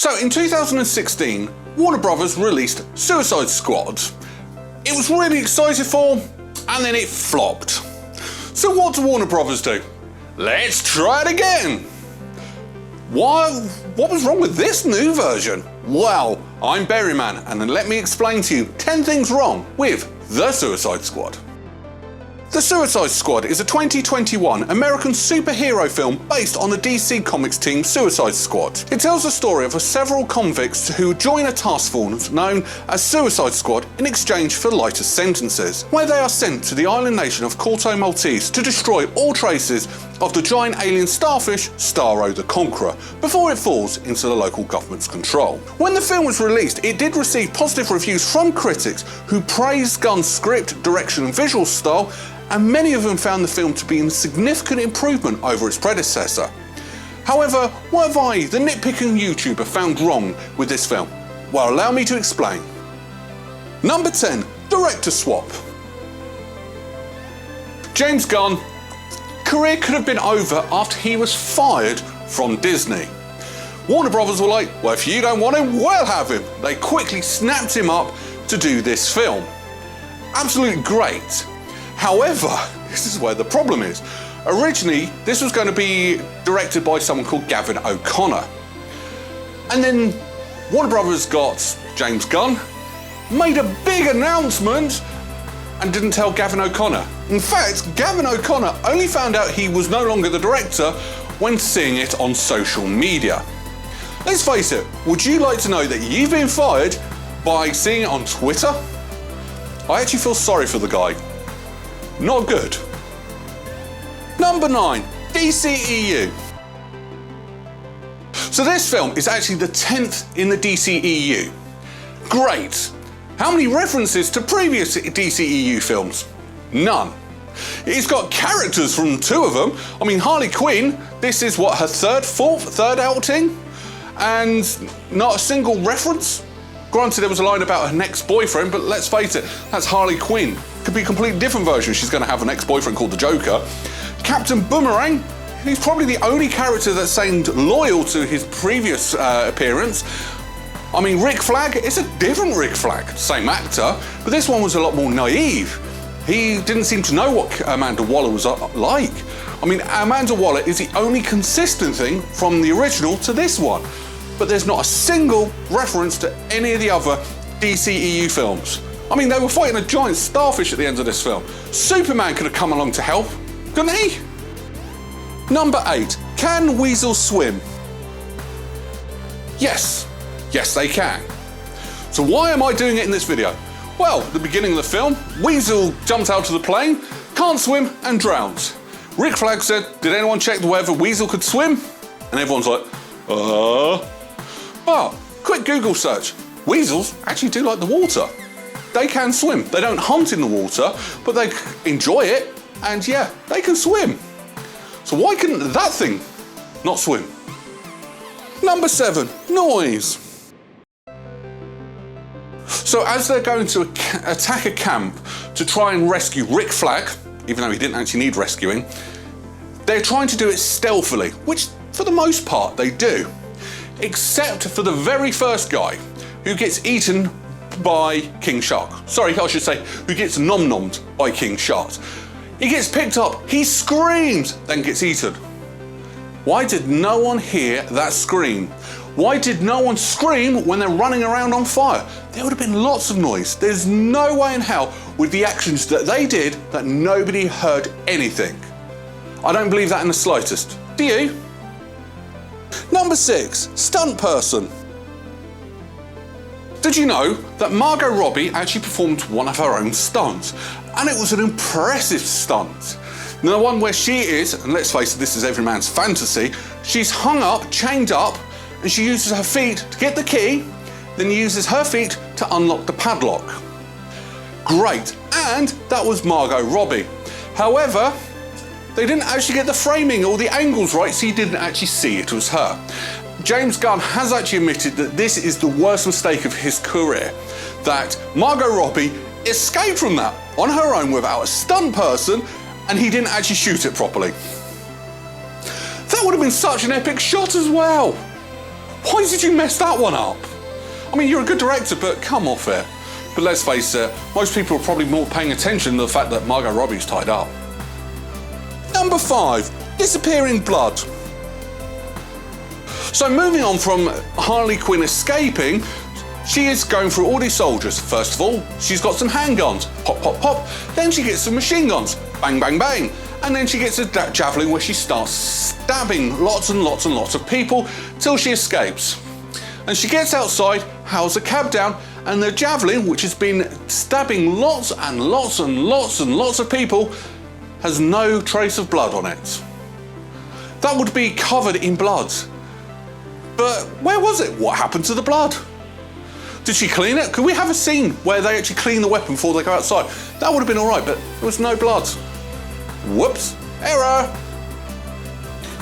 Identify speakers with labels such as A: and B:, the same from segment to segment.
A: So in 2016, Warner Brothers released Suicide Squad. It was really excited for, and then it flopped. So what do Warner Brothers do? Let's try it again. What was wrong with this new version? Well, I'm Berryman, and then let me explain to you 10 things wrong with The Suicide Squad. The Suicide Squad is a 2021 American superhero film based on the DC Comics team Suicide Squad. It tells the story of several convicts who join a task force known as Suicide Squad in exchange for lighter sentences, where they are sent to the island nation of Corto Maltese to destroy all traces of the giant alien starfish Starro the Conqueror before it falls into the local government's control. When the film was released, it did receive positive reviews from critics who praised Gunn's script, direction and visual style, and many of them found the film to be a significant improvement over its predecessor. However, what have I, the nitpicking YouTuber, found wrong with this film? Well, allow me to explain. Number 10, director swap. James Gunn career could have been over after he was fired from Disney. Warner Brothers were like, well, if you don't want him, we'll have him. They quickly snapped him up to do this film. Absolutely great. However, this is where the problem is. Originally, this was going to be directed by someone called Gavin O'Connor. And then Warner Brothers got James Gunn, made a big announcement, and didn't tell Gavin O'Connor. In fact, Gavin O'Connor only found out he was no longer the director when seeing it on social media. Let's face it, would you like to know that you've been fired by seeing it on Twitter? I actually feel sorry for the guy. Not good. Number 9, DCEU. So this film is actually the 10th in the DCEU. Great. How many references to previous DCEU films? None. It's got characters from 2 of them. I mean, Harley Quinn, this is what, her third outing? And not a single reference? Granted, there was a line about her ex-boyfriend, but let's face it, that's Harley Quinn. Could be a completely different version. She's going to have an ex-boyfriend called the Joker. Captain Boomerang, he's probably the only character that seemed loyal to his previous appearance. I mean, Rick Flag, it's a different Rick Flag, same actor, but this one was a lot more naive. He didn't seem to know what Amanda Waller was like. I mean, Amanda Waller is the only consistent thing from the original to this one, but there's not a single reference to any of the other DCEU films. I mean, they were fighting a giant starfish at the end of this film. Superman could have come along to help, couldn't he? Number 8, can Weasel swim? Yes, they can. So why am I doing it in this video? Well, at the beginning of the film, Weasel jumped out of the plane, can't swim and drowns. Rick Flag said, did anyone check whether Weasel could swim? And everyone's like, Well, quick Google search. Weasels actually do like the water. They can swim. They don't hunt in the water, but they enjoy it, and yeah, they can swim. So why couldn't that thing not swim? Number 7, noise. So as they're going to attack a camp to try and rescue Rick Flag, even though he didn't actually need rescuing, they're trying to do it stealthily, which for the most part they do. Except for the very first guy, who gets eaten by King Shark. Sorry, I should say, who gets nom-nommed by King Shark. He gets picked up, he screams, then gets eaten. Why did no one hear that scream? Why did no one scream when they're running around on fire? There would have been lots of noise. There's no way in hell with the actions that they did that nobody heard anything. I don't believe that in the slightest. Do you? Number 6, Stunt Person. Did you know that Margot Robbie actually performed one of her own stunts? And it was an impressive stunt. The one where she is, and let's face it, this is every man's fantasy, she's hung up, chained up, and she uses her feet to get the key, then uses her feet to unlock the padlock. Great, and that was Margot Robbie. However, they didn't actually get the framing or the angles right, so you didn't actually see it was her. James Gunn has actually admitted that this is the worst mistake of his career, that Margot Robbie escaped from that on her own without a stunt person, and he didn't actually shoot it properly. That would have been such an epic shot as well. Why did you mess that one up? I mean, you're a good director, but come off it. But let's face it, most people are probably more paying attention to the fact that Margot Robbie's tied up. Number 5, disappearing blood. So moving on from Harley Quinn escaping, she is going through all these soldiers. First of all, she's got some handguns, pop, pop, pop. Then she gets some machine guns, bang, bang, bang. And then she gets a javelin where she starts stabbing lots and lots and lots of people till she escapes. And she gets outside, hails a cab down, and the javelin, which has been stabbing lots and lots and lots and lots of people, has no trace of blood on it. That would be covered in blood. But where was it? What happened to the blood? Did she clean it? Could we have a scene where they actually clean the weapon before they go outside? That would have been all right, but there was no blood. Whoops, error.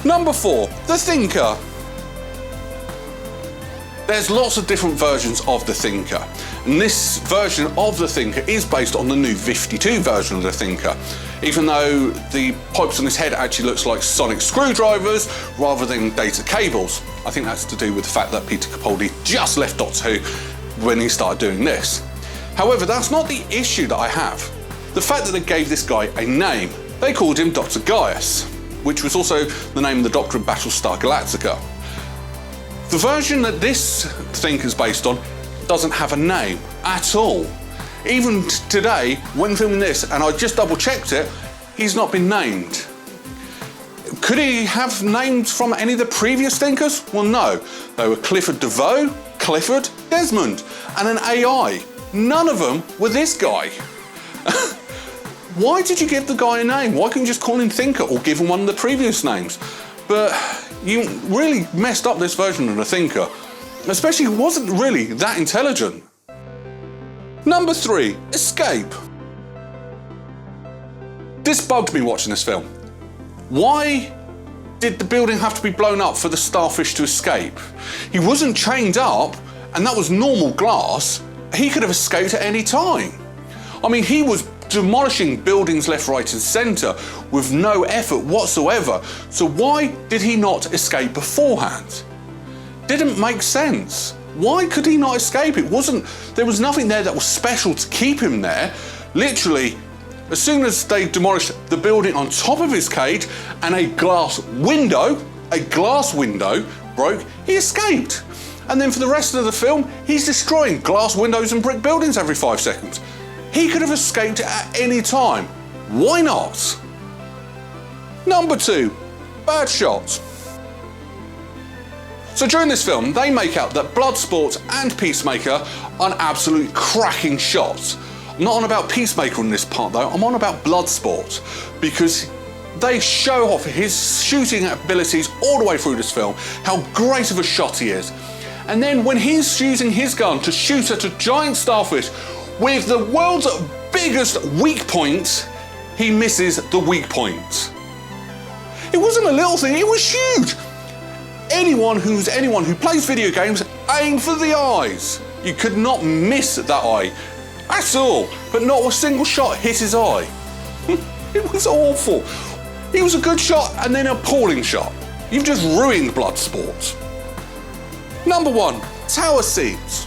A: Number 4, the Thinker. There's lots of different versions of the Thinker, and this version of the Thinker is based on the new 52 version of the Thinker, even though the pipes on his head actually looks like sonic screwdrivers rather than data cables. I think that's to do with the fact that Peter Capaldi just left Doctor Who when he started doing this. However, that's not the issue that I have. The fact that they gave this guy a name. They called him Dr. Gaius, which was also the name of the Doctor in Battlestar Galactica. The version that this Thinker's based on doesn't have a name at all. Even today, when filming this, and I just double checked it, he's not been named. Could he have names from any of the previous Thinkers? Well, no. They were Clifford DeVoe, Clifford, Desmond, and an AI. None of them were this guy. Why did you give the guy a name? Why couldn't you just call him Thinker or give him one of the previous names? But you really messed up this version of the Thinker. Especially, he wasn't really that intelligent. Number 3, escape. This bugged me watching this film. Why did the building have to be blown up for the starfish to escape? He wasn't chained up, and that was normal glass. He could have escaped at any time. I mean, he was demolishing buildings left, right and centre with no effort whatsoever. So why did he not escape beforehand? Didn't make sense. Why could he not escape? There was nothing there that was special to keep him there. Literally, as soon as they demolished the building on top of his cage and a glass window broke, he escaped. And then for the rest of the film, he's destroying glass windows and brick buildings every 5 seconds. He could have escaped at any time. Why not? Number 2, bad shots. So during this film, they make out that Bloodsport and Peacemaker are an absolutely cracking shots. I'm not on about Peacemaker in this part though, I'm on about Bloodsport, because they show off his shooting abilities all the way through this film, how great of a shot he is. And then when he's using his gun to shoot at a giant starfish with the world's biggest weak point, he misses the weak point. It wasn't a little thing, it was huge. Anyone who plays video games, aim for the eyes. You could not miss that eye at all, but not a single shot hit his eye. It was awful. It was a good shot and then an appalling shot. You've just ruined Bloodsport. Number 1, tower scenes.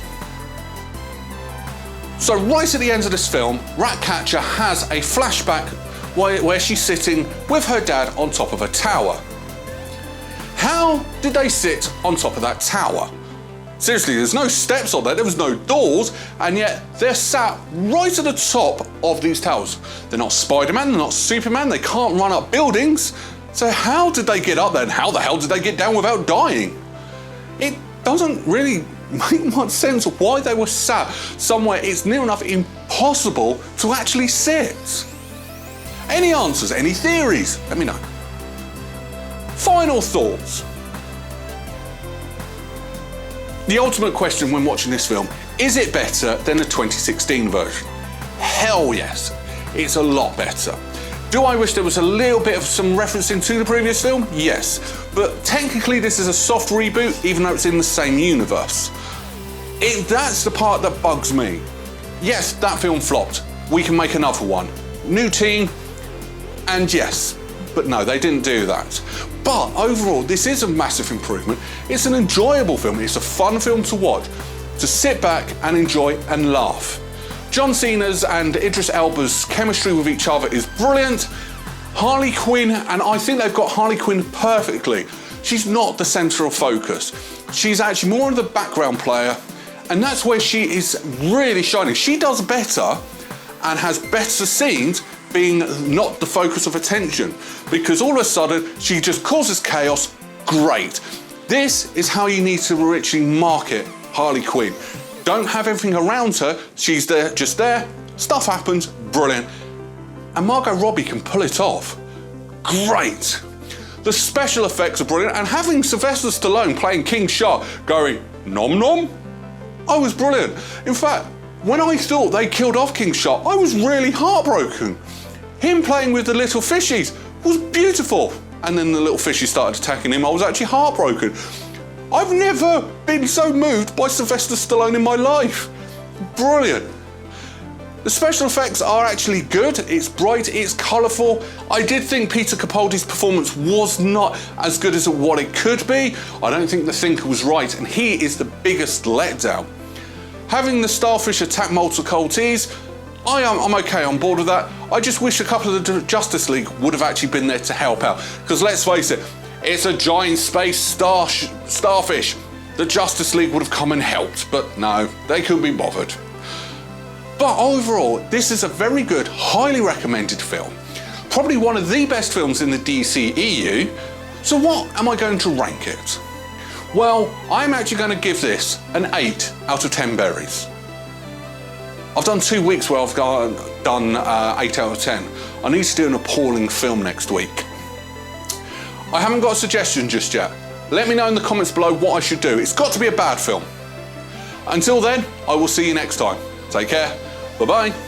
A: So right at the end of this film, Ratcatcher has a flashback where she's sitting with her dad on top of a tower. How did they sit on top of that tower? Seriously, there's no steps on there was no doors, and yet they're sat right at the top of these towers. They're not Spider-Man, they're not Superman, they can't run up buildings. So how did they get up there, and how the hell did they get down without dying? It doesn't really make much sense why they were sat somewhere it's near enough impossible to actually sit. Any answers, any theories? Let me know. Final thoughts. The ultimate question when watching this film, is it better than the 2016 version? Hell yes, it's a lot better. Do I wish there was a little bit of some referencing to the previous film? Yes, but technically this is a soft reboot even though it's in the same universe. That's the part that bugs me. Yes, that film flopped. We can make another one. New team, and yes, but no, they didn't do that. But overall, this is a massive improvement. It's an enjoyable film. It's a fun film to watch, to sit back and enjoy and laugh. John Cena's and Idris Elba's chemistry with each other is brilliant. Harley Quinn, and I think they've got Harley Quinn perfectly. She's not the centre of focus. She's actually more of the background player, and that's where she is really shining. She does better and has better scenes being not the focus of attention, because all of a sudden she just causes chaos. Great. This is how you need to richly market Harley Quinn. Don't have everything around her. She's there, just there. Stuff happens. Brilliant. And Margot Robbie can pull it off. Great. The special effects are brilliant, and having Sylvester Stallone playing King Shark going nom nom, I was brilliant. In fact, when I thought they killed off King Shark, I was really heartbroken. Him playing with the little fishies was beautiful. And then the little fishies started attacking him. I was actually heartbroken. I've never been so moved by Sylvester Stallone in my life. Brilliant. The special effects are actually good. It's bright, it's colourful. I did think Peter Capaldi's performance was not as good as what it could be. I don't think the thinker was right, and he is the biggest letdown. Having the starfish attack Dastmalchian, I'm okay on board with that. I just wish a couple of the Justice League would have actually been there to help out. Because let's face it, it's a giant space starfish. The Justice League would have come and helped, but no, they couldn't be bothered. But overall, this is a very good, highly recommended film. Probably one of the best films in the DCEU. So what am I going to rank it? Well, I'm actually going to give this an 8 out of 10 berries. I've done 2 weeks where I've done 8 out of 10. I need to do an appalling film next week. I haven't got a suggestion just yet. Let me know in the comments below what I should do. It's got to be a bad film. Until then, I will see you next time. Take care. Bye-bye.